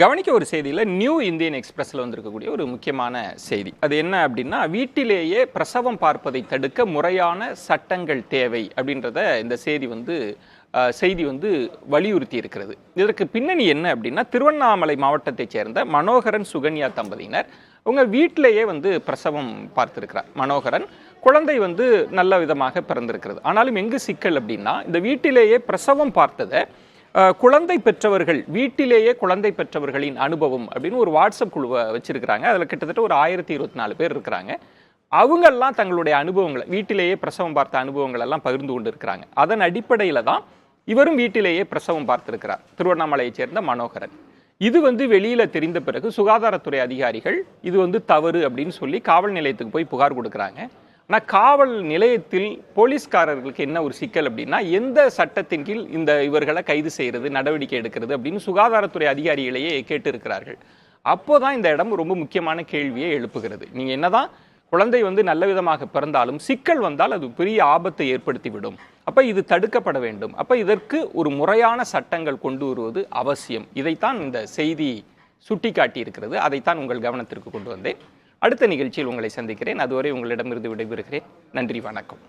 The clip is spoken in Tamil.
கவனிக்க ஒரு செய்தியில் நியூ இந்தியன் எக்ஸ்பிரஸில் வந்திருக்கக்கூடிய ஒரு முக்கியமான செய்தி. அது என்ன அப்படின்னா, வீட்டிலேயே பிரசவம் பார்ப்பதை தடுக்க முறையான சட்டங்கள் தேவை அப்படின்றத இந்த செய்தி வலியுறுத்தி இருக்கிறது. இதற்கு பின்னணி என்ன அப்படின்னா, திருவண்ணாமலை மாவட்டத்தைச் சேர்ந்த மனோகரன் சுகன்யா தம்பதியினர் அவங்க வீட்டிலேயே பிரசவம் பார்த்திருக்கிறார். மனோகரன் குழந்தை நல்ல விதமாக பிறந்திருக்கிறது. ஆனாலும் எங்கு சிக்கல் அப்படின்னா, இந்த வீட்டிலேயே பிரசவம் பார்த்ததை குழந்தை பெற்றவர்கள் வீட்டிலேயே குழந்தை பெற்றவர்களின் அனுபவம் அப்படின்னு ஒரு வாட்ஸ்அப் குழுவை வச்சிருக்கிறாங்க. அதில் கிட்டத்தட்ட ஒரு 1024 பேர் இருக்கிறாங்க. அவங்கெல்லாம் தங்களுடைய அனுபவங்களை வீட்டிலேயே பிரசவம் பார்த்த அனுபவங்கள் எல்லாம் பகிர்ந்து கொண்டு இருக்கிறாங்க. அதன் அடிப்படையில் தான் இவரும் வீட்டிலேயே பிரசவம் பார்த்திருக்கிறார். திருவண்ணாமலையை சேர்ந்த மனோகரன். இது வெளியில தெரிந்த பிறகு சுகாதாரத்துறை அதிகாரிகள் இது தவறு அப்படின்னு சொல்லி காவல் நிலையத்துக்கு போய் புகார் கொடுக்குறாங்க. ஆனால் காவல் நிலையத்தில் போலீஸ்காரர்களுக்கு என்ன ஒரு சிக்கல் அப்படின்னா, எந்த சட்டத்தின் கீழ் இவர்களை கைது செய்கிறது, நடவடிக்கை எடுக்கிறது அப்படின்னு சுகாதாரத்துறை அதிகாரிகளையே கேட்டு இருக்கிறார்கள். அப்போதான் இந்த இடம் ரொம்ப முக்கியமான கேள்வியை எழுப்புகிறது. நீங்கள் என்னதான் குழந்தை நல்ல விதமாக பிறந்தாலும் சிக்கல் வந்தால் அது பெரிய ஆபத்தை ஏற்படுத்திவிடும். அப்போ இது தடுக்கப்பட வேண்டும். அப்போ இதற்கு ஒரு முறையான சட்டங்கள் கொண்டு வருவது அவசியம். இதைத்தான் இந்த செய்தி சுட்டி காட்டி இருக்கிறது. அதைத்தான் உங்கள் கவனத்திற்கு கொண்டு வந்தேன். அடுத்த நிகழ்ச்சியில் உங்களை சந்திக்கிறேன். அதுவரை உங்களிடமிருந்து விடைபெறுகிறேன். நன்றி, வணக்கம்.